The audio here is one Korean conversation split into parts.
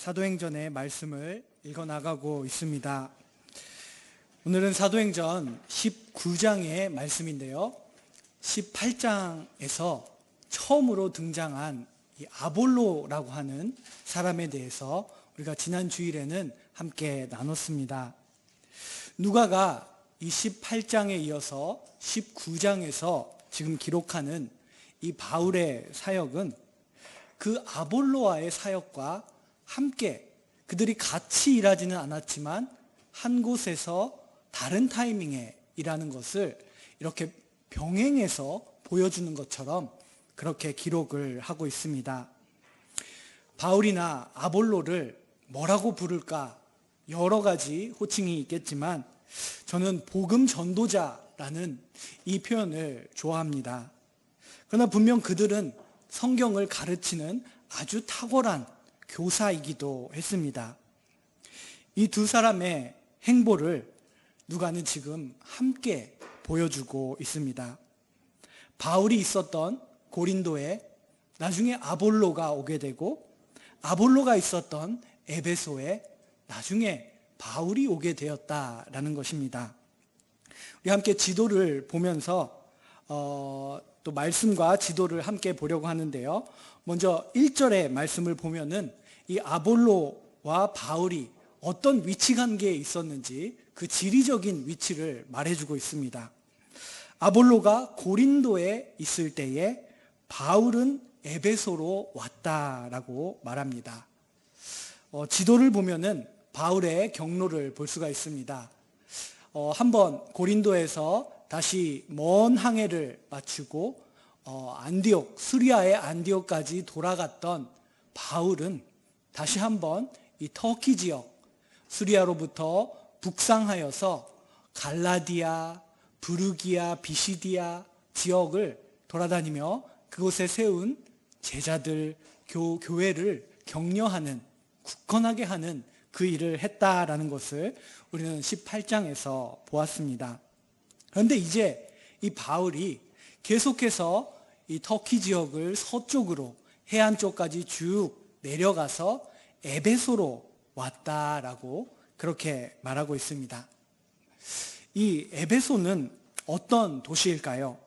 사도행전의 말씀을 읽어나가고 있습니다. 오늘은 사도행전 19장의 말씀인데요. 18장에서 처음으로 등장한 이 아볼로라고 하는 사람에 대해서 우리가 지난 주일에는 함께 나눴습니다. 누가가 이 18장에 이어서 19장에서 지금 기록하는 이 바울의 사역은 그 아볼로와의 사역과 함께 그들이 같이 일하지는 않았지만 한 곳에서 다른 타이밍에 일하는 것을 이렇게 병행해서 보여주는 것처럼 그렇게 기록을 하고 있습니다. 바울이나 아볼로를 뭐라고 부를까 여러 가지 호칭이 있겠지만 저는 복음 전도자라는 이 표현을 좋아합니다. 그러나 분명 그들은 성경을 가르치는 아주 탁월한 교사이기도 했습니다. 이 두 사람의 행보를 누가는 지금 함께 보여주고 있습니다. 바울이 있었던 고린도에 나중에 아볼로가 오게 되고, 아볼로가 있었던 에베소에 나중에 바울이 오게 되었다라는 것입니다. 우리 함께 지도를 보면서 또 말씀과 지도를 함께 보려고 하는데요. 먼저 1절의 말씀을 보면은 이 아볼로와 바울이 어떤 위치관계에 있었는지 그 지리적인 위치를 말해주고 있습니다. 아볼로가 고린도에 있을 때에 바울은 에베소로 왔다라고 말합니다. 지도를 보면은 바울의 경로를 볼 수가 있습니다. 한번 고린도에서 다시 먼 항해를 마치고 안디옥, 시리아의 안디옥까지 돌아갔던 바울은 다시 한번 이 터키 지역, 시리아로부터 북상하여서 갈라디아, 부르기아, 비시디아 지역을 돌아다니며 그곳에 세운 제자들, 교회를 격려하는, 굳건하게 하는 그 일을 했다라는 것을 우리는 18장에서 보았습니다. 그런데 이제 이 바울이 계속해서 이 터키 지역을 서쪽으로 해안 쪽까지 쭉 내려가서 에베소로 왔다라고 그렇게 말하고 있습니다. 이 에베소는 어떤 도시일까요?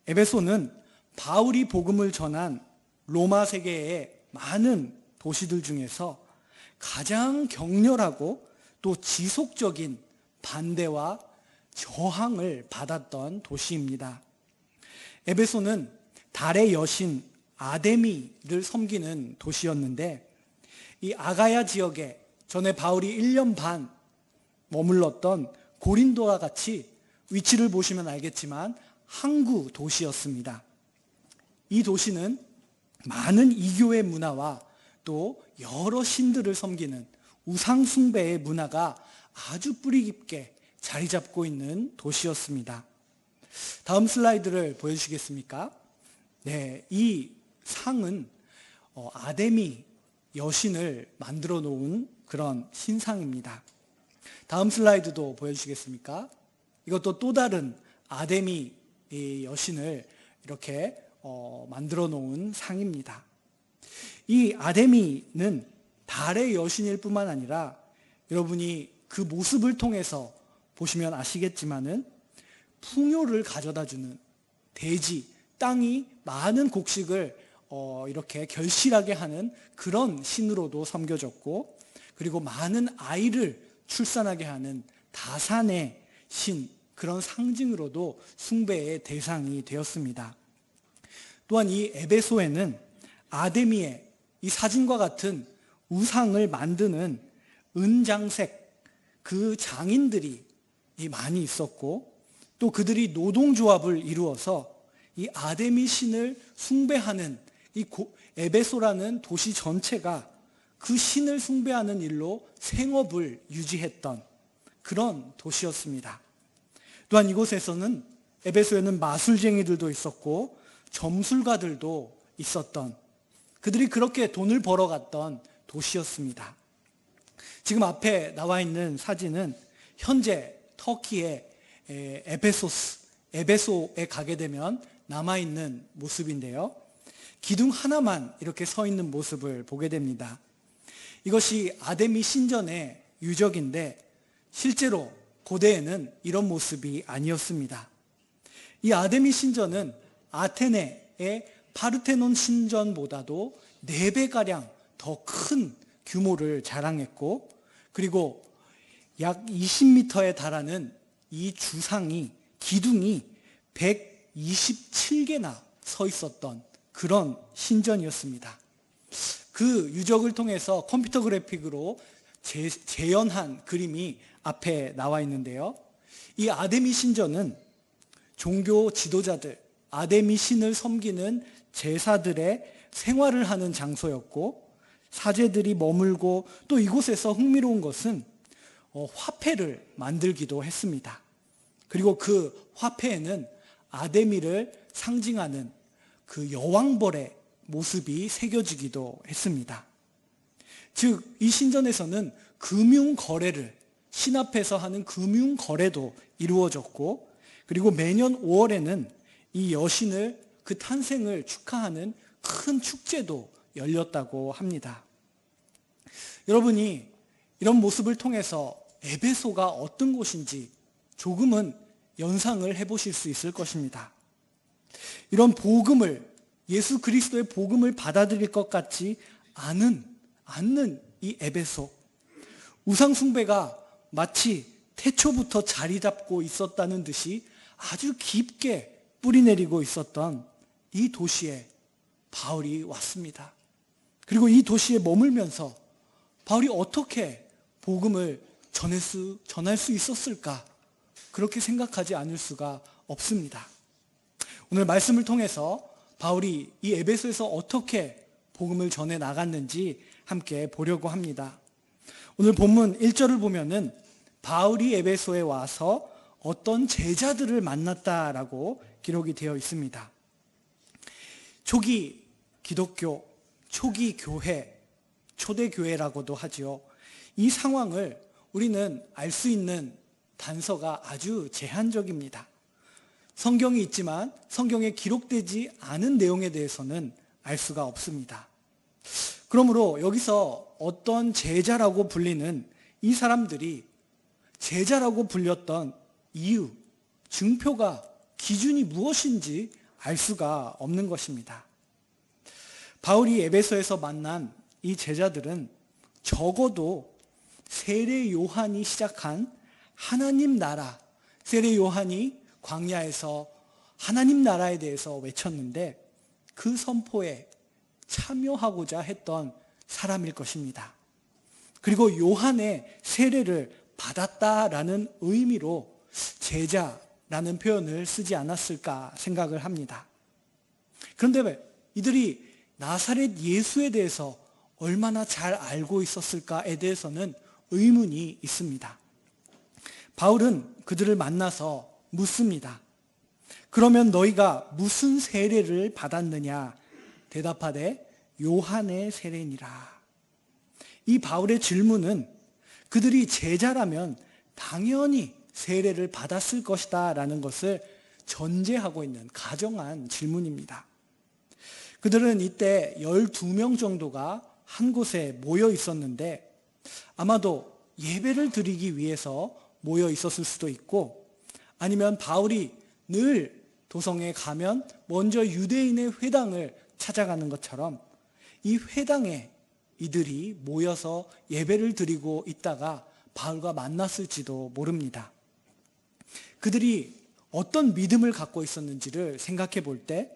에베소는 바울이 복음을 전한 로마 세계의 많은 도시들 중에서 가장 격렬하고 또 지속적인 반대와 저항을 받았던 도시입니다. 에베소는 달의 여신 아데미를 섬기는 도시였는데, 이 아가야 지역에 전에 바울이 1년 반 머물렀던 고린도와 같이 위치를 보시면 알겠지만 항구 도시였습니다. 이 도시는 많은 이교의 문화와 또 여러 신들을 섬기는 우상 숭배의 문화가 아주 뿌리 깊게 자리 잡고 있는 도시였습니다. 다음 슬라이드를 보여주시겠습니까? 네, 이 상은 아데미 여신을 만들어 놓은 그런 신상입니다. 다음 슬라이드도 보여주시겠습니까? 이것도 또 다른 아데미 여신을 이렇게 만들어 놓은 상입니다. 이 아데미는 달의 여신일 뿐만 아니라 여러분이 그 모습을 통해서 보시면 아시겠지만은 풍요를 가져다주는 대지, 땅이 많은 곡식을 이렇게 결실하게 하는 그런 신으로도 섬겨졌고, 그리고 많은 아이를 출산하게 하는 다산의 신, 그런 상징으로도 숭배의 대상이 되었습니다. 또한 이 에베소에는 아데미의 이 사진과 같은 우상을 만드는 은장색 그 장인들이 많이 있었고, 또 그들이 노동조합을 이루어서 이 아데미 신을 숭배하는 이 에베소라는 도시 전체가 그 신을 숭배하는 일로 생업을 유지했던 그런 도시였습니다. 또한 이곳에서는, 에베소에는 마술쟁이들도 있었고 점술가들도 있었던, 그들이 그렇게 돈을 벌어갔던 도시였습니다. 지금 앞에 나와 있는 사진은 현재 터키의 에베소에 가게 되면 남아있는 모습인데요. 기둥 하나만 이렇게 서 있는 모습을 보게 됩니다. 이것이 아데미 신전의 유적인데 실제로 고대에는 이런 모습이 아니었습니다. 이 아데미 신전은 아테네의 파르테논 신전보다도 4배가량 더 큰 규모를 자랑했고, 그리고 약 20m에 달하는 이 기둥이 127개나 서 있었던 그런 신전이었습니다. 그 유적을 통해서 컴퓨터 그래픽으로 재현한 그림이 앞에 나와 있는데요. 이 아데미 신전은 종교 지도자들, 아데미 신을 섬기는 제사들의 생활을 하는 장소였고, 사제들이 머물고, 또 이곳에서 흥미로운 것은 화폐를 만들기도 했습니다. 그리고 그 화폐에는 아데미를 상징하는 그 여왕벌의 모습이 새겨지기도 했습니다. 즉, 이 신전에서는 금융거래를, 신 앞에서 하는 금융거래도 이루어졌고, 그리고 매년 5월에는 이 여신을, 그 탄생을 축하하는 큰 축제도 열렸다고 합니다. 여러분이 이런 모습을 통해서 에베소가 어떤 곳인지 조금은 연상을 해보실 수 있을 것입니다. 이런 복음을, 예수 그리스도의 복음을 받아들일 것 같지 않는 이 에베소, 우상 숭배가 마치 태초부터 자리 잡고 있었다는 듯이 아주 깊게 뿌리내리고 있었던 이 도시에 바울이 왔습니다. 그리고 이 도시에 머물면서 바울이 어떻게 복음을 전할 수 있었을까? 그렇게 생각하지 않을 수가 없습니다. 오늘 말씀을 통해서 바울이 이 에베소에서 어떻게 복음을 전해 나갔는지 함께 보려고 합니다. 오늘 본문 1절을 보면은 바울이 에베소에 와서 어떤 제자들을 만났다라고 기록이 되어 있습니다. 초기 기독교, 초기 교회, 초대교회라고도 하지요. 이 상황을 우리는 알 수 있는 단서가 아주 제한적입니다. 성경이 있지만 성경에 기록되지 않은 내용에 대해서는 알 수가 없습니다. 그러므로 여기서 어떤 제자라고 불리는 이 사람들이 제자라고 불렸던 이유, 증표가, 기준이 무엇인지 알 수가 없는 것입니다. 바울이 에베소에서 만난 이 제자들은 적어도 세례 요한이 시작한 하나님 나라, 세례 요한이 광야에서 하나님 나라에 대해서 외쳤는데 그 선포에 참여하고자 했던 사람일 것입니다. 그리고 요한의 세례를 받았다라는 의미로 제자라는 표현을 쓰지 않았을까 생각을 합니다. 그런데 이들이 나사렛 예수에 대해서 얼마나 잘 알고 있었을까에 대해서는 의문이 있습니다. 바울은 그들을 만나서 묻습니다. 그러면 너희가 무슨 세례를 받았느냐? 대답하되 요한의 세례니라. 이 바울의 질문은 그들이 제자라면 당연히 세례를 받았을 것이다 라는 것을 전제하고 있는 가정한 질문입니다. 그들은 이때 12명 정도가 한 곳에 모여 있었는데 아마도 예배를 드리기 위해서 모여 있었을 수도 있고, 아니면 바울이 늘 도성에 가면 먼저 유대인의 회당을 찾아가는 것처럼 이 회당에 이들이 모여서 예배를 드리고 있다가 바울과 만났을지도 모릅니다. 그들이 어떤 믿음을 갖고 있었는지를 생각해 볼 때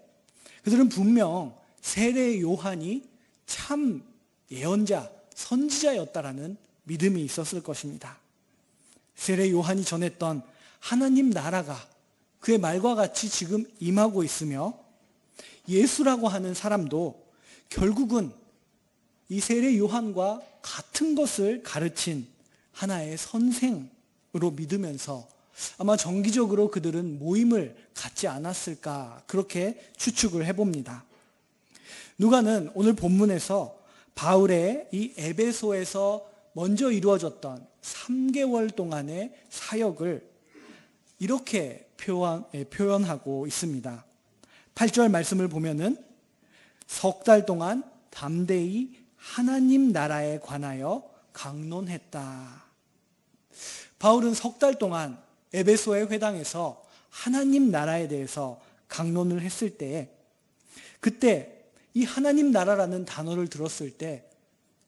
그들은 분명 세례 요한이 참 예언자, 선지자였다라는 믿음이 있었을 것입니다. 세례 요한이 전했던 하나님 나라가 그의 말과 같이 지금 임하고 있으며 예수라고 하는 사람도 결국은 이 세례 요한과 같은 것을 가르친 하나의 선생으로 믿으면서 아마 정기적으로 그들은 모임을 갖지 않았을까, 그렇게 추측을 해봅니다. 누가는 오늘 본문에서 바울의 이 에베소에서 먼저 이루어졌던 3개월 동안의 사역을 이렇게 표현하고 있습니다. 8절 말씀을 보면은 석 달 동안 담대히 하나님 나라에 관하여 강론했다. 바울은 석 달 동안 에베소의 회당에서 하나님 나라에 대해서 강론을 했을 때에, 그때 이 하나님 나라라는 단어를 들었을 때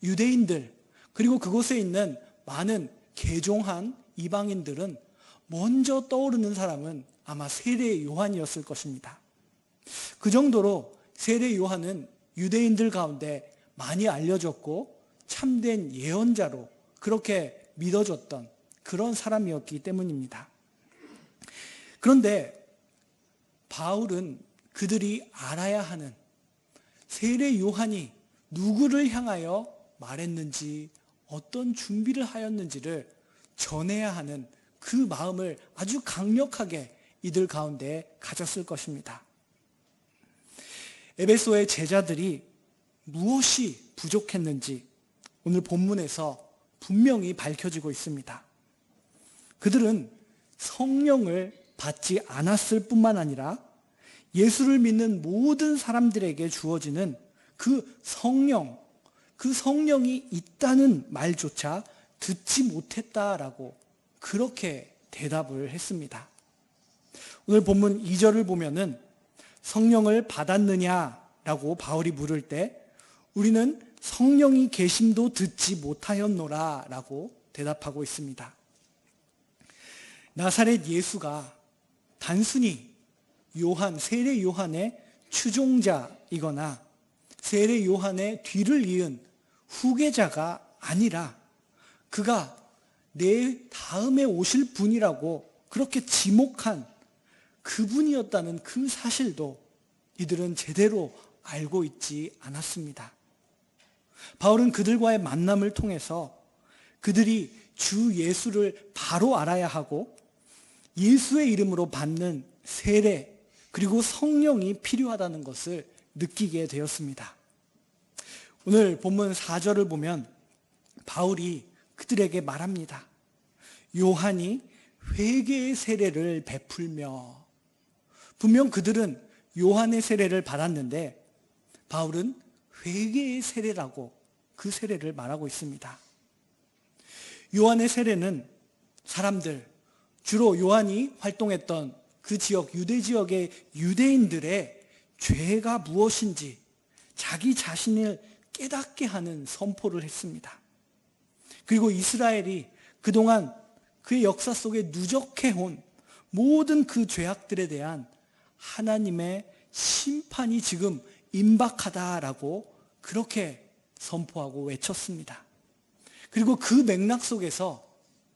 유대인들 그리고 그곳에 있는 많은 개종한 이방인들은 먼저 떠오르는 사람은 아마 세례 요한이었을 것입니다. 그 정도로 세례 요한은 유대인들 가운데 많이 알려졌고 참된 예언자로 그렇게 믿어졌던 그런 사람이었기 때문입니다. 그런데 바울은 그들이 알아야 하는 세례 요한이 누구를 향하여 말했는지, 어떤 준비를 하였는지를 전해야 하는 그 마음을 아주 강력하게 이들 가운데 가졌을 것입니다. 에베소의 제자들이 무엇이 부족했는지 오늘 본문에서 분명히 밝혀지고 있습니다. 그들은 성령을 받지 않았을 뿐만 아니라 예수를 믿는 모든 사람들에게 주어지는 그 성령이 있다는 말조차 듣지 못했다라고 그렇게 대답을 했습니다. 오늘 본문 2절을 보면은 성령을 받았느냐라고 바울이 물을 때 우리는 성령이 계심도 듣지 못하였노라 라고 대답하고 있습니다. 나사렛 예수가 단순히 세례 요한의 추종자이거나 세례 요한의 뒤를 이은 후계자가 아니라 그가 내 다음에 오실 분이라고 그렇게 지목한 그분이었다는 그 사실도 이들은 제대로 알고 있지 않았습니다. 바울은 그들과의 만남을 통해서 그들이 주 예수를 바로 알아야 하고 예수의 이름으로 받는 세례 그리고 성령이 필요하다는 것을 느끼게 되었습니다. 오늘 본문 4절을 보면 바울이 그들에게 말합니다. 요한이 회개의 세례를 베풀며, 분명 그들은 요한의 세례를 받았는데 바울은 회개의 세례라고 그 세례를 말하고 있습니다. 요한의 세례는 사람들, 주로 요한이 활동했던 그 지역, 유대 지역의 유대인들의 죄가 무엇인지 자기 자신을 깨닫게 하는 선포를 했습니다. 그리고 이스라엘이 그동안 그의 역사 속에 누적해온 모든 그 죄악들에 대한 하나님의 심판이 지금 임박하다라고 그렇게 선포하고 외쳤습니다. 그리고 그 맥락 속에서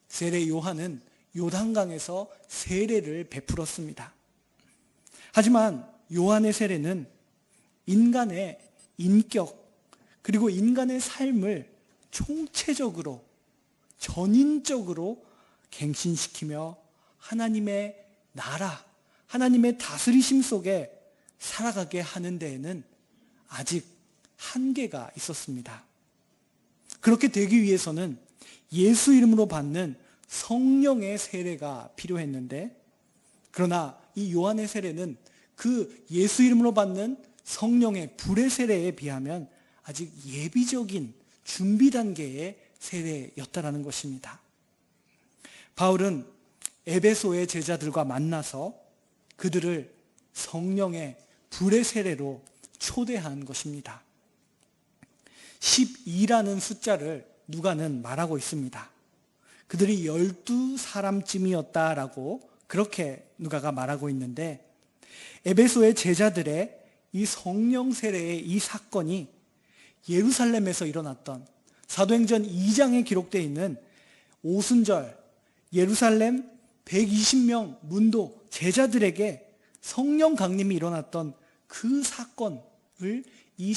세례 요한은 요단강에서 세례를 베풀었습니다. 하지만 요한의 세례는 인간의 인격 그리고 인간의 삶을 총체적으로 전인적으로 갱신시키며 하나님의 나라, 하나님의 다스리심 속에 살아가게 하는 데에는 아직 한계가 있었습니다. 그렇게 되기 위해서는 예수 이름으로 받는 성령의 세례가 필요했는데, 그러나 이 요한의 세례는 그 예수 이름으로 받는 성령의 불의 세례에 비하면 아직 예비적인 준비 단계의 세례였다라는 것입니다. 바울은 에베소의 제자들과 만나서 그들을 성령의 불의 세례로 초대한 것입니다. 12라는 숫자를 누가는 말하고 있습니다. 그들이 12사람쯤이었다라고 그렇게 누가가 말하고 있는데, 에베소의 제자들의 이 성령 세례의 이 사건이 예루살렘에서 일어났던 사도행전 2장에 기록되어 있는 오순절 예루살렘 120명 문도 제자들에게 성령 강림이 일어났던 그 사건을 이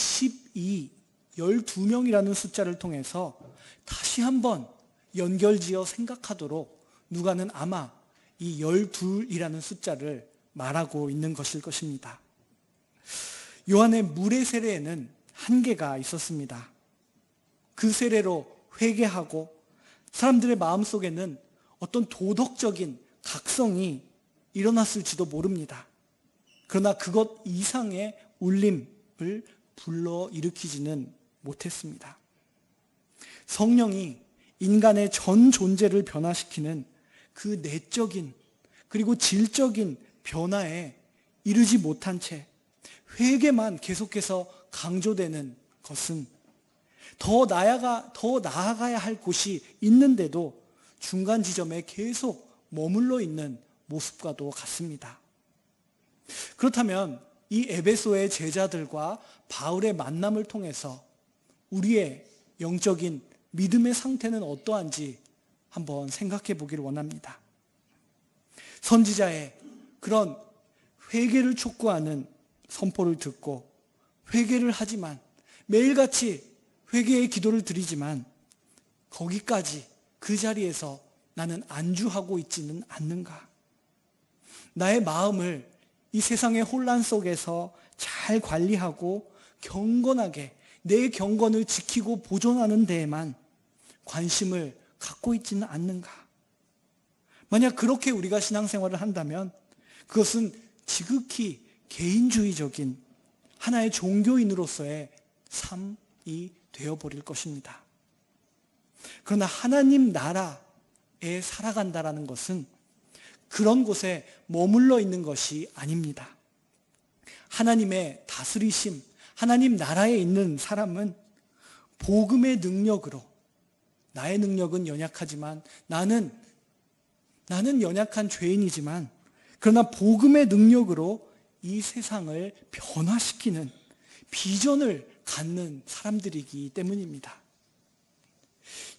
12명이라는 숫자를 통해서 다시 한번 연결지어 생각하도록 누가는 아마 이 12이라는 숫자를 말하고 있는 것일 것입니다. 요한의 물의 세례에는 한계가 있었습니다. 그 세례로 회개하고 사람들의 마음속에는 어떤 도덕적인 각성이 일어났을지도 모릅니다. 그러나 그것 이상의 울림을 불러일으키지는 못했습니다. 성령이 인간의 전 존재를 변화시키는 그 내적인 그리고 질적인 변화에 이르지 못한 채 회개만 계속해서 강조되는 것은 더 나아가야 할 곳이 있는데도 중간 지점에 계속 머물러 있는 모습과도 같습니다. 그렇다면 이 에베소의 제자들과 바울의 만남을 통해서 우리의 영적인 믿음의 상태는 어떠한지 한번 생각해 보기를 원합니다. 선지자의 그런 회개를 촉구하는 선포를 듣고 회개를 하지만 매일같이 회개의 기도를 드리지만 거기까지 그 자리에서 나는 안주하고 있지는 않는가? 나의 마음을 이 세상의 혼란 속에서 잘 관리하고 경건하게 내 경건을 지키고 보존하는 데에만 관심을 갖고 있지는 않는가? 만약 그렇게 우리가 신앙생활을 한다면 그것은 지극히 개인주의적인 하나의 종교인으로서의 삶이 되어버릴 것입니다. 그러나 하나님 나라에 살아간다라는 것은 그런 곳에 머물러 있는 것이 아닙니다. 하나님의 다스리심, 하나님 나라에 있는 사람은 복음의 능력으로, 나의 능력은 연약하지만 나는 연약한 죄인이지만 그러나 복음의 능력으로 이 세상을 변화시키는 비전을 갖는 사람들이기 때문입니다.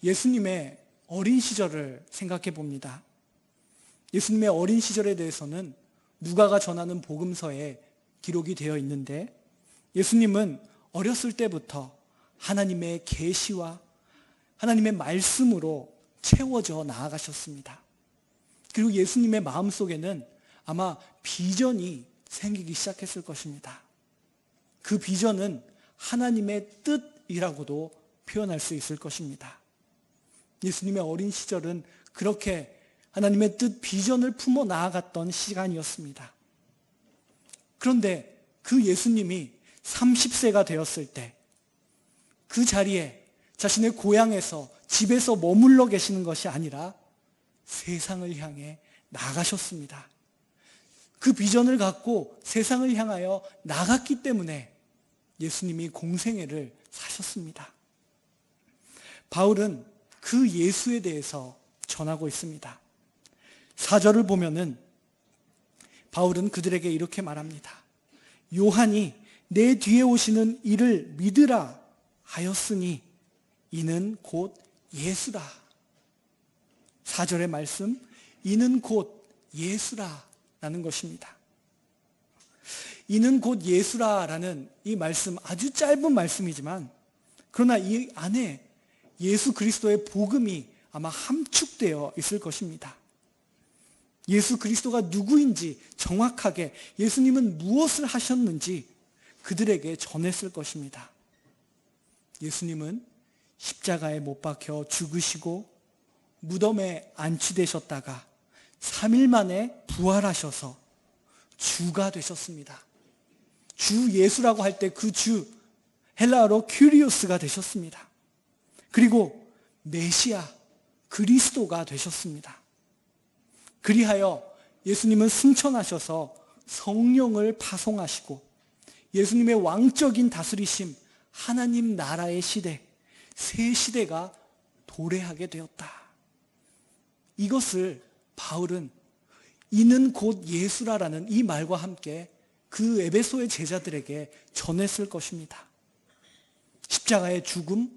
예수님의 어린 시절을 생각해 봅니다. 예수님의 어린 시절에 대해서는 누가가 전하는 복음서에 기록이 되어 있는데 예수님은 어렸을 때부터 하나님의 계시와 하나님의 말씀으로 채워져 나아가셨습니다. 그리고 예수님의 마음속에는 아마 비전이 생기기 시작했을 것입니다. 그 비전은 하나님의 뜻이라고도 표현할 수 있을 것입니다. 예수님의 어린 시절은 그렇게 하나님의 뜻, 비전을 품어 나아갔던 시간이었습니다. 그런데 그 예수님이 30세가 되었을 때 그 자리에 자신의 고향에서 집에서 머물러 계시는 것이 아니라 세상을 향해 나가셨습니다. 그 비전을 갖고 세상을 향하여 나갔기 때문에 예수님이 공생애를 사셨습니다. 바울은 그 예수에 대해서 전하고 있습니다. 4절을 보면은 바울은 그들에게 이렇게 말합니다. 요한이 내 뒤에 오시는 이를 믿으라 하였으니 이는 곧 예수라. 4절의 말씀, 이는 곧 예수라라는 것입니다. 이는 곧 예수라라는 이 말씀, 아주 짧은 말씀이지만 그러나 이 안에 예수 그리스도의 복음이 아마 함축되어 있을 것입니다. 예수 그리스도가 누구인지 정확하게 예수님은 무엇을 하셨는지 그들에게 전했을 것입니다. 예수님은 십자가에 못 박혀 죽으시고 무덤에 안치되셨다가 3일 만에 부활하셔서 주가 되셨습니다. 주 예수라고 할 때 그 주, 헬라어로 큐리오스가 되셨습니다. 그리고 메시아, 그리스도가 되셨습니다. 그리하여 예수님은 승천하셔서 성령을 파송하시고 예수님의 왕적인 다스리심, 하나님 나라의 시대, 새 시대가 도래하게 되었다. 이것을 바울은 이는 곧 예수라라는 이 말과 함께 그 에베소의 제자들에게 전했을 것입니다. 십자가의 죽음,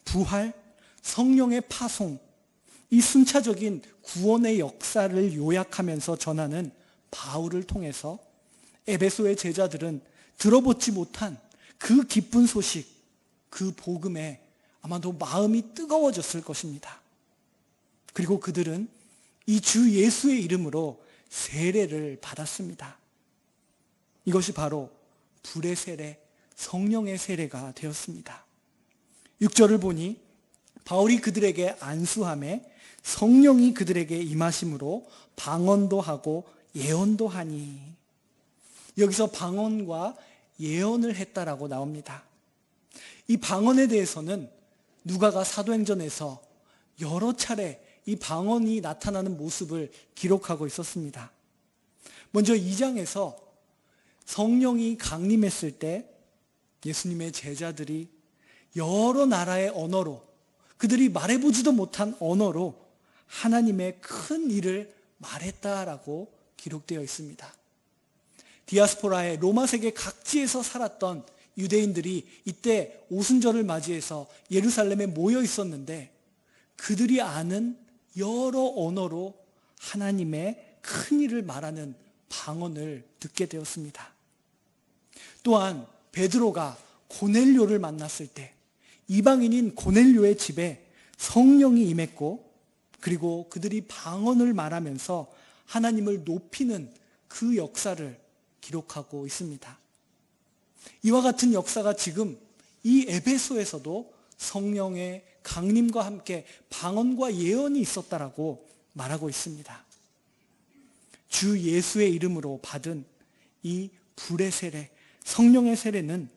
부활, 성령의 파송, 이 순차적인 구원의 역사를 요약하면서 전하는 바울을 통해서 에베소의 제자들은 들어보지 못한 그 기쁜 소식, 그 복음에 아마도 마음이 뜨거워졌을 것입니다. 그리고 그들은 이 주 예수의 이름으로 세례를 받았습니다. 이것이 바로 불의 세례, 성령의 세례가 되었습니다. 6절을 보니 바울이 그들에게 안수하매 성령이 그들에게 임하심으로 방언도 하고 예언도 하니. 여기서 방언과 예언을 했다라고 나옵니다. 이 방언에 대해서는 누가가 사도행전에서 여러 차례 이 방언이 나타나는 모습을 기록하고 있었습니다. 먼저 2장에서 성령이 강림했을 때 예수님의 제자들이 여러 나라의 언어로, 그들이 말해보지도 못한 언어로 하나님의 큰 일을 말했다라고 기록되어 있습니다. 디아스포라의 로마 세계 각지에서 살았던 유대인들이 이때 오순절을 맞이해서 예루살렘에 모여 있었는데 그들이 아는 여러 언어로 하나님의 큰 일을 말하는 방언을 듣게 되었습니다. 또한 베드로가 고넬료를 만났을 때 이방인인 고넬료의 집에 성령이 임했고, 그리고 그들이 방언을 말하면서 하나님을 높이는 그 역사를 기록하고 있습니다. 이와 같은 역사가 지금 이 에베소에서도 성령의 강림과 함께 방언과 예언이 있었다라고 말하고 있습니다. 주 예수의 이름으로 받은 이 불의 세례, 성령의 세례는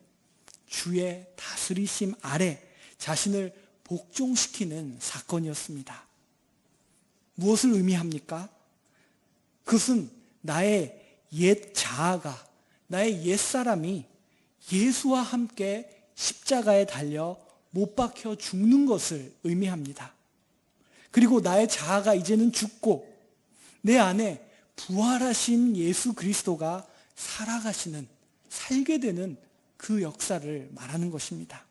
주의 다스리심 아래 자신을 복종시키는 사건이었습니다. 무엇을 의미합니까? 그것은 나의 옛 자아가, 나의 옛 사람이 예수와 함께 십자가에 달려 못 박혀 죽는 것을 의미합니다. 그리고 나의 자아가 이제는 죽고 내 안에 부활하신 예수 그리스도가 살아가시는, 살게 되는 그 역사를 말하는 것입니다.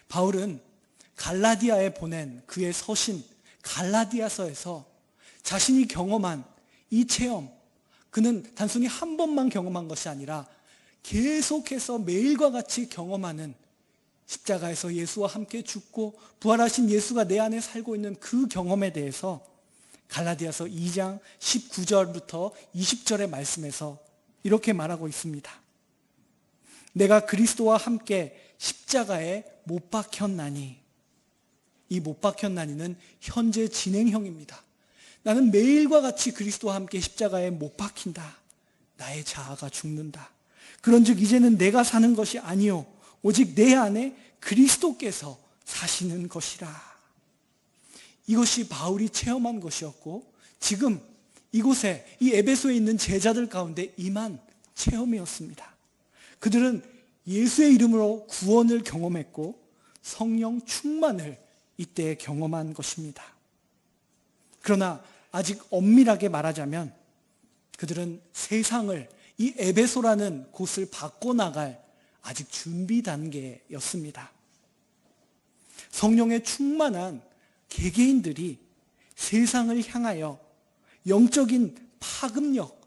바울은 갈라디아에 보낸 그의 서신 갈라디아서에서 자신이 경험한 이 체험, 그는 단순히 한 번만 경험한 것이 아니라 계속해서 매일과 같이 경험하는, 십자가에서 예수와 함께 죽고 부활하신 예수가 내 안에 살고 있는 그 경험에 대해서 갈라디아서 2장 19절부터 20절의 말씀에서 이렇게 말하고 있습니다. 내가 그리스도와 함께 십자가에 못 박혔나니. 이 못 박혔나니는 현재 진행형입니다. 나는 매일과 같이 그리스도와 함께 십자가에 못 박힌다. 나의 자아가 죽는다. 그런즉 이제는 내가 사는 것이 아니요 오직 내 안에 그리스도께서 사시는 것이라. 이것이 바울이 체험한 것이었고, 지금 이곳에 이 에베소에 있는 제자들 가운데 임한 체험이었습니다. 그들은 예수의 이름으로 구원을 경험했고 성령 충만을 이때 경험한 것입니다. 그러나 아직 엄밀하게 말하자면 그들은 세상을, 이 에베소라는 곳을 바꿔나갈 아직 준비 단계였습니다. 성령의 충만한 개개인들이 세상을 향하여 영적인 파급력,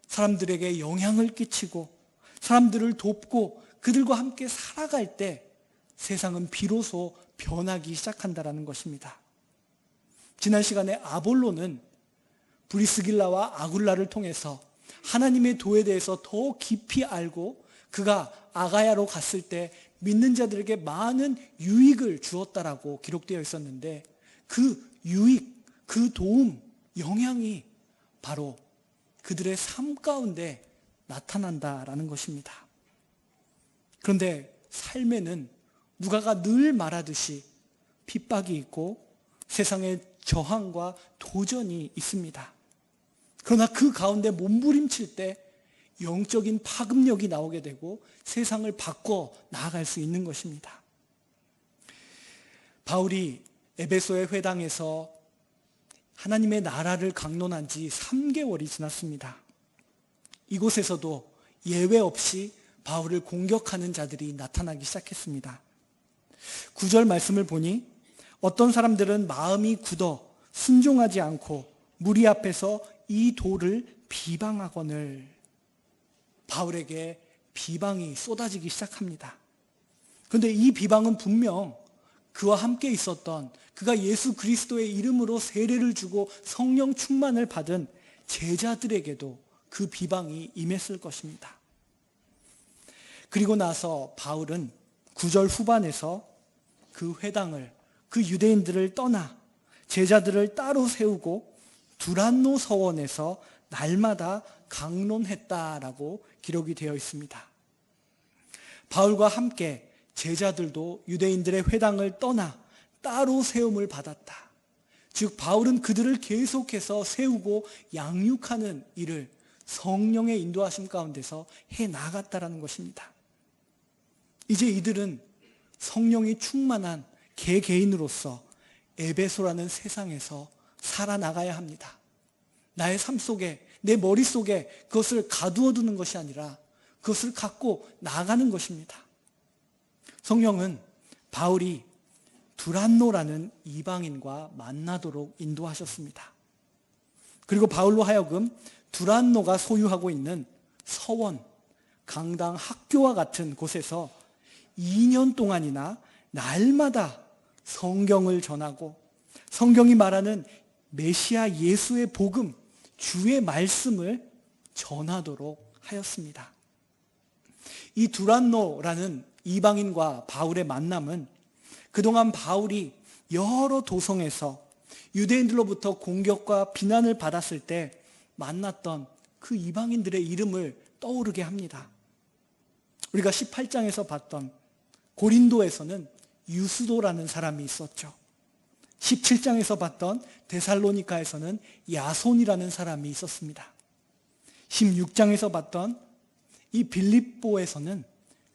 사람들에게 영향을 끼치고 사람들을 돕고 그들과 함께 살아갈 때 세상은 비로소 변하기 시작한다는 것입니다. 지난 시간에 아볼로는 브리스길라와 아굴라를 통해서 하나님의 도에 대해서 더 깊이 알고 그가 아가야로 갔을 때 믿는 자들에게 많은 유익을 주었다라고 기록되어 있었는데, 그 유익, 그 도움, 영향이 바로 그들의 삶 가운데 나타난다라는 것입니다. 그런데 삶에는 누가가 늘 말하듯이 핍박이 있고 세상의 저항과 도전이 있습니다. 그러나 그 가운데 몸부림칠 때 영적인 파급력이 나오게 되고 세상을 바꿔 나아갈 수 있는 것입니다. 바울이 에베소의 회당에서 하나님의 나라를 강론한 지 3개월이 지났습니다. 이곳에서도 예외 없이 바울을 공격하는 자들이 나타나기 시작했습니다. 9절 말씀을 보니 어떤 사람들은 마음이 굳어 순종하지 않고 무리 앞에서 이 도를 비방하거늘. 바울에게 비방이 쏟아지기 시작합니다. 그런데 이 비방은 분명 그와 함께 있었던, 그가 예수 그리스도의 이름으로 세례를 주고 성령 충만을 받은 제자들에게도 그 비방이 임했을 것입니다. 그리고 나서 바울은 9절 후반에서 그 회당을, 그 유대인들을 떠나 제자들을 따로 세우고 두란노 서원에서 날마다 강론했다라고 기록이 되어 있습니다. 바울과 함께 제자들도 유대인들의 회당을 떠나 따로 세움을 받았다. 즉 바울은 그들을 계속해서 세우고 양육하는 일을 성령의 인도하심 가운데서 해 나갔다라는 것입니다. 이제 이들은 성령이 충만한 개개인으로서 에베소라는 세상에서 살아나가야 합니다. 나의 삶 속에, 내 머릿속에 그것을 가두어 두는 것이 아니라 그것을 갖고 나가는 것입니다. 성령은 바울이 두란노라는 이방인과 만나도록 인도하셨습니다. 그리고 바울로 하여금 두란노가 소유하고 있는 서원, 강당, 학교와 같은 곳에서 2년 동안이나 날마다 성경을 전하고 성경이 말하는 메시아 예수의 복음, 주의 말씀을 전하도록 하였습니다. 이 두란노라는 이방인과 바울의 만남은 그동안 바울이 여러 도성에서 유대인들로부터 공격과 비난을 받았을 때 만났던 그 이방인들의 이름을 떠오르게 합니다. 우리가 18장에서 봤던 고린도에서는 유스도라는 사람이 있었죠. 17장에서 봤던 데살로니가에서는 야손이라는 사람이 있었습니다. 16장에서 봤던 이 빌립보에서는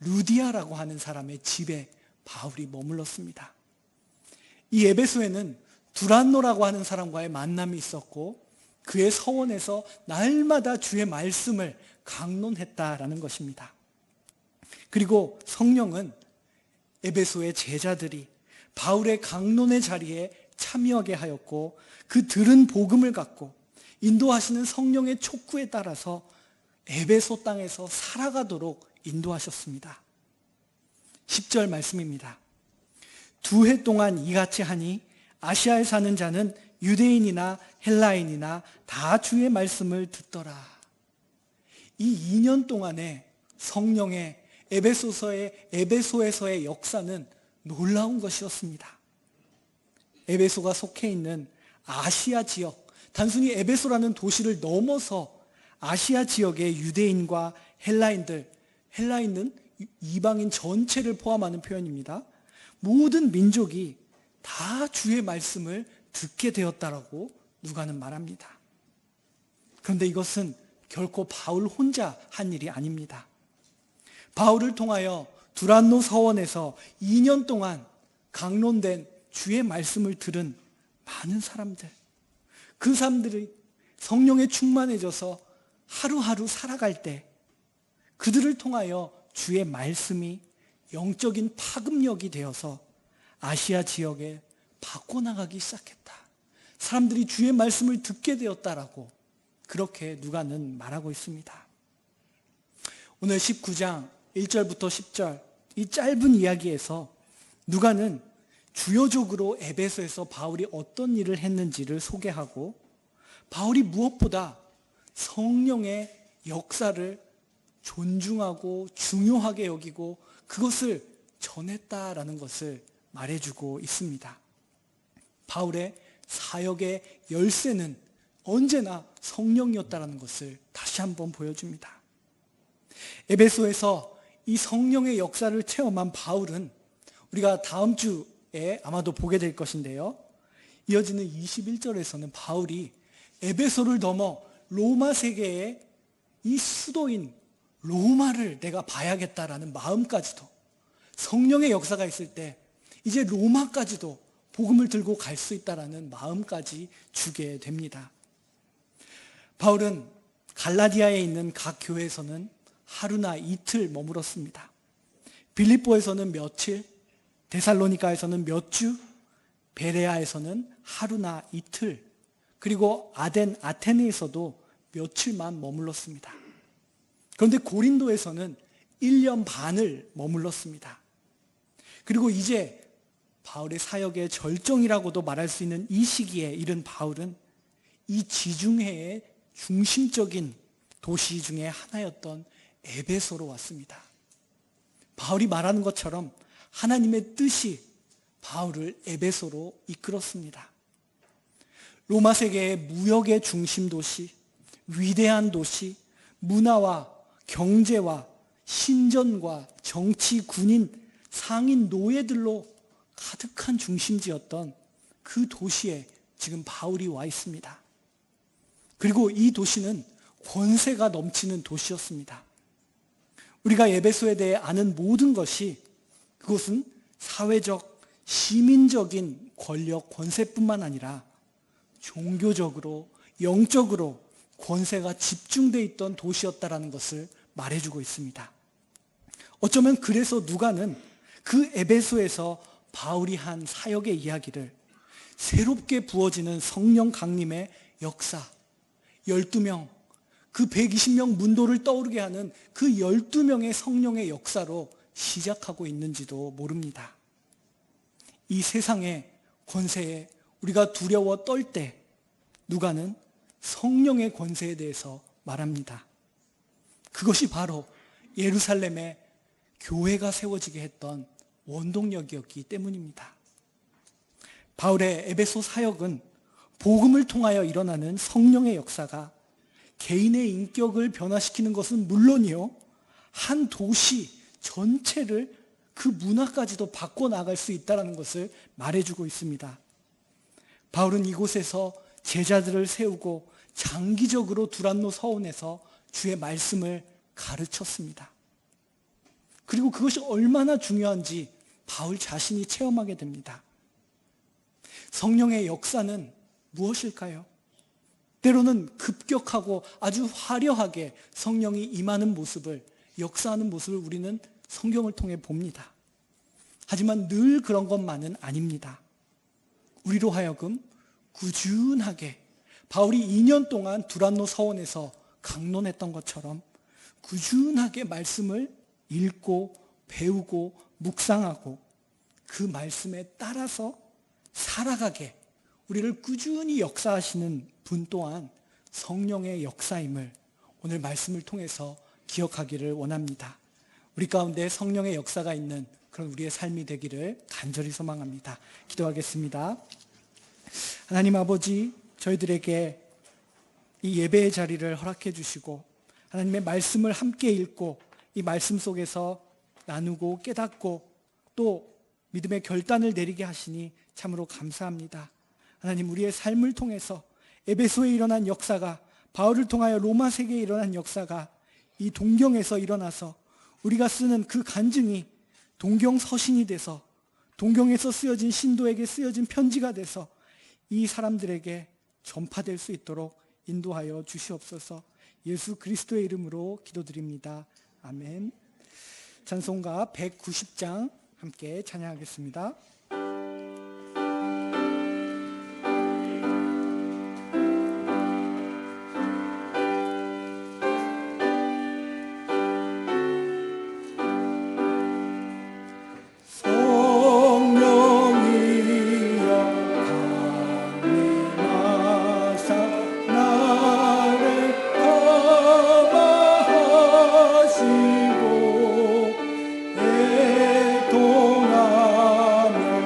루디아라고 하는 사람의 집에 바울이 머물렀습니다. 이 에베소에는 두란노라고 하는 사람과의 만남이 있었고 그의 서원에서 날마다 주의 말씀을 강론했다라는 것입니다. 그리고 성령은 에베소의 제자들이 바울의 강론의 자리에 참여하게 하였고 그 들은 복음을 갖고 인도하시는 성령의 촉구에 따라서 에베소 땅에서 살아가도록 인도하셨습니다. 10절 말씀입니다. 2해 동안 이같이 하니 아시아에 사는 자는 유대인이나 헬라인이나 다 주의 말씀을 듣더라. 이 2년 동안의 성령의 에베소에서의 역사는 놀라운 것이었습니다. 에베소가 속해 있는 아시아 지역, 단순히 에베소라는 도시를 넘어서 아시아 지역의 유대인과 헬라인은 이방인 전체를 포함하는 표현입니다. 모든 민족이 다 주의 말씀을 듣게 되었다라고 누가는 말합니다. 그런데 이것은 결코 바울 혼자 한 일이 아닙니다. 바울을 통하여 두란노 서원에서 2년 동안 강론된 주의 말씀을 들은 많은 사람들, 그 사람들이 성령에 충만해져서 하루하루 살아갈 때 그들을 통하여 주의 말씀이 영적인 파급력이 되어서 아시아 지역에 바꿔나가기 시작했다. 사람들이 주의 말씀을 듣게 되었다라고 그렇게 누가는 말하고 있습니다. 오늘 19장 1절부터 10절 이 짧은 이야기에서 누가는 주요적으로 에베소에서 바울이 어떤 일을 했는지를 소개하고 바울이 무엇보다 성령의 역사를 존중하고 중요하게 여기고 그것을 전했다라는 것을 말해주고 있습니다. 바울의 사역의 열쇠는 언제나 성령이었다라는 것을 다시 한번 보여줍니다. 에베소에서 이 성령의 역사를 체험한 바울은 우리가 다음 주에 아마도 보게 될 것인데요. 이어지는 21절에서는 바울이 에베소를 넘어 로마 세계의 이 수도인 로마를 내가 봐야겠다라는 마음까지도, 성령의 역사가 있을 때 이제 로마까지도 복음을 들고 갈 수 있다라는 마음까지 주게 됩니다. 바울은 갈라디아에 있는 각 교회에서는 하루나 이틀 머물었습니다. 빌립보에서는 며칠, 데살로니가에서는 몇 주, 베레아에서는 하루나 이틀, 그리고 아테네에서도 며칠만 머물렀습니다. 그런데 고린도에서는 1년 반을 머물렀습니다. 그리고 이제 바울의 사역의 절정이라고도 말할 수 있는 이 시기에 이른 바울은 이 지중해의 중심적인 도시 중에 하나였던 에베소로 왔습니다. 바울이 말하는 것처럼 하나님의 뜻이 바울을 에베소로 이끌었습니다. 로마 세계의 무역의 중심 도시, 위대한 도시, 문화와 경제와 신전과 정치, 군인, 상인 노예들로 가득한 중심지였던 그 도시에 지금 바울이 와 있습니다. 그리고 이 도시는 권세가 넘치는 도시였습니다. 우리가 에베소에 대해 아는 모든 것이 그곳은 사회적, 시민적인 권력, 권세뿐만 아니라 종교적으로, 영적으로 권세가 집중되어 있던 도시였다는 것을 말해주고 있습니다. 어쩌면 그래서 누가는 그 에베소에서 바울이 한 사역의 이야기를 새롭게 부어지는 성령 강림의 역사, 12명, 그 120명 문도를 떠오르게 하는 그 12명의 성령의 역사로 시작하고 있는지도 모릅니다. 이 세상의 권세에 우리가 두려워 떨 때 누가는 성령의 권세에 대해서 말합니다. 그것이 바로 예루살렘에 교회가 세워지게 했던 원동력이었기 때문입니다. 바울의 에베소 사역은 복음을 통하여 일어나는 성령의 역사가 개인의 인격을 변화시키는 것은 물론이요, 한 도시 전체를 그 문화까지도 바꿔나갈 수 있다는 것을 말해주고 있습니다. 바울은 이곳에서 제자들을 세우고 장기적으로 두란노 서원에서 주의 말씀을 가르쳤습니다. 그리고 그것이 얼마나 중요한지 바울 자신이 체험하게 됩니다. 성령의 역사는 무엇일까요? 때로는 급격하고 아주 화려하게 성령이 임하는 모습을, 역사하는 모습을 우리는 성경을 통해 봅니다. 하지만 늘 그런 것만은 아닙니다. 우리로 하여금 꾸준하게 바울이 2년 동안 두란노 서원에서 강론했던 것처럼 꾸준하게 말씀을 읽고 배우고 묵상하고 그 말씀에 따라서 살아가게 우리를 꾸준히 역사하시는 분 또한 성령의 역사임을 오늘 말씀을 통해서 기억하기를 원합니다. 우리 가운데 성령의 역사가 있는 그런 우리의 삶이 되기를 간절히 소망합니다. 기도하겠습니다. 하나님 아버지, 저희들에게 이 예배의 자리를 허락해 주시고 하나님의 말씀을 함께 읽고 이 말씀 속에서 나누고 깨닫고 또 믿음의 결단을 내리게 하시니 참으로 감사합니다. 하나님, 우리의 삶을 통해서 에베소에 일어난 역사가, 바울을 통하여 로마 세계에 일어난 역사가 이 동경에서 일어나서 우리가 쓰는 그 간증이 동경서신이 돼서 동경에서 쓰여진 신도에게 쓰여진 편지가 돼서 이 사람들에게 전파될 수 있도록 인도하여 주시옵소서. 예수 그리스도의 이름으로 기도드립니다. 아멘. 찬송가 190장 함께 찬양하겠습니다. 동하며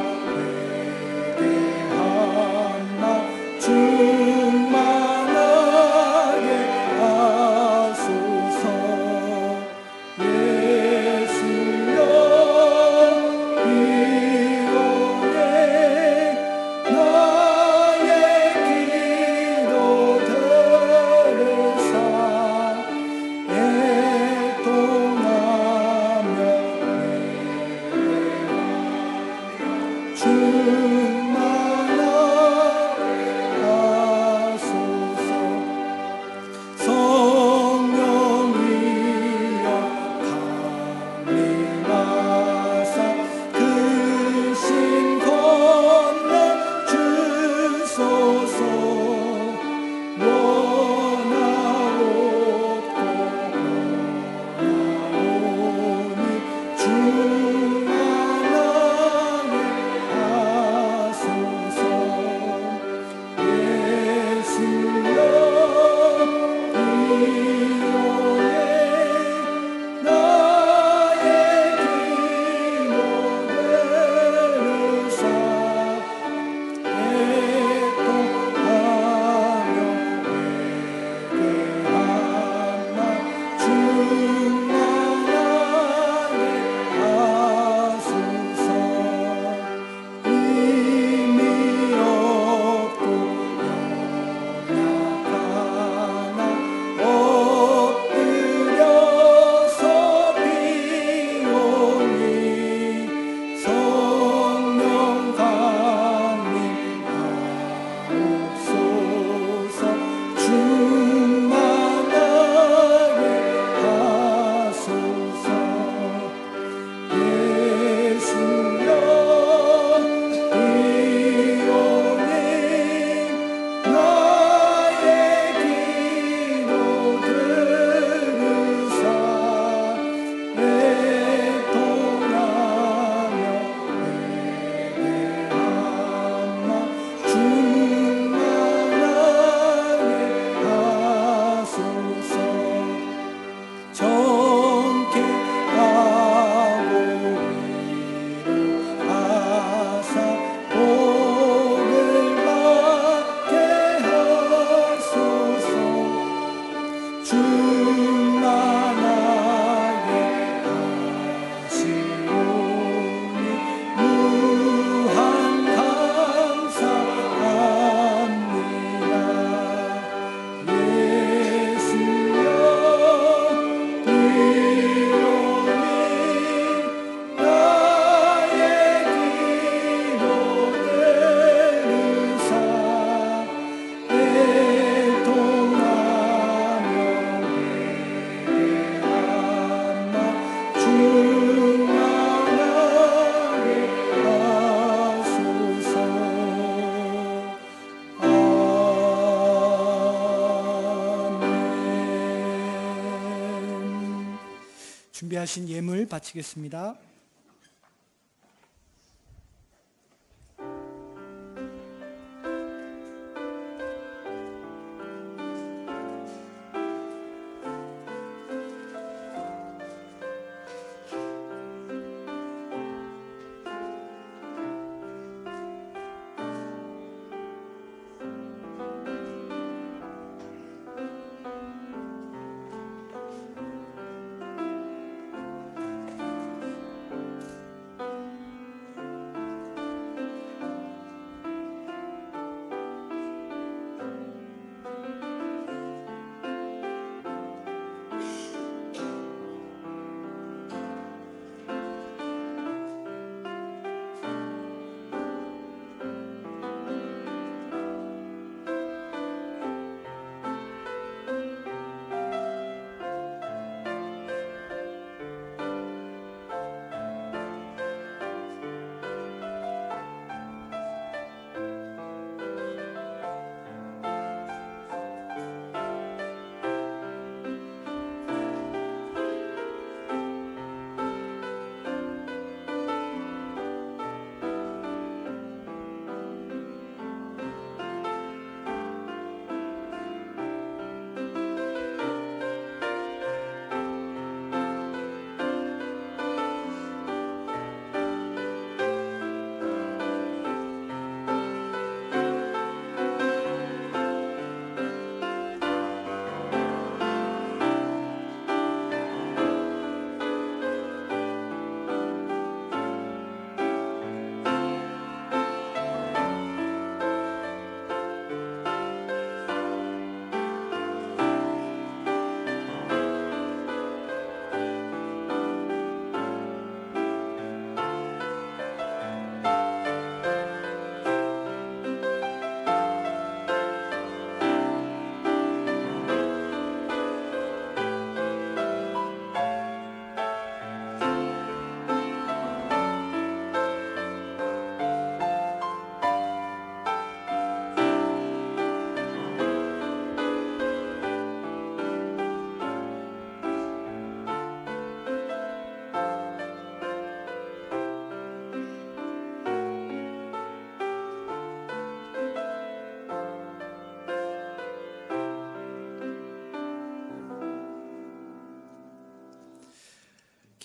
준비하신 예물 바치겠습니다.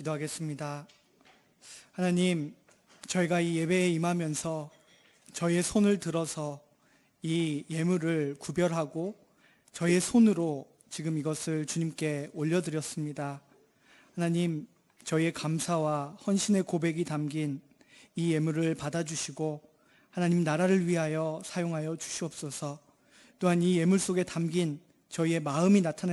기도하겠습니다. 하나님, 저희가 이 예배에 임하면서 저희의 손을 들어서 이 예물을 구별하고 저희의 손으로 지금 이것을 주님께 올려드렸습니다. 하나님, 저희의 감사와 헌신의 고백이 담긴 이 예물을 받아주시고 하나님 나라를 위하여 사용하여 주시옵소서. 또한 이 예물 속에 담긴 저희의 마음이 나타날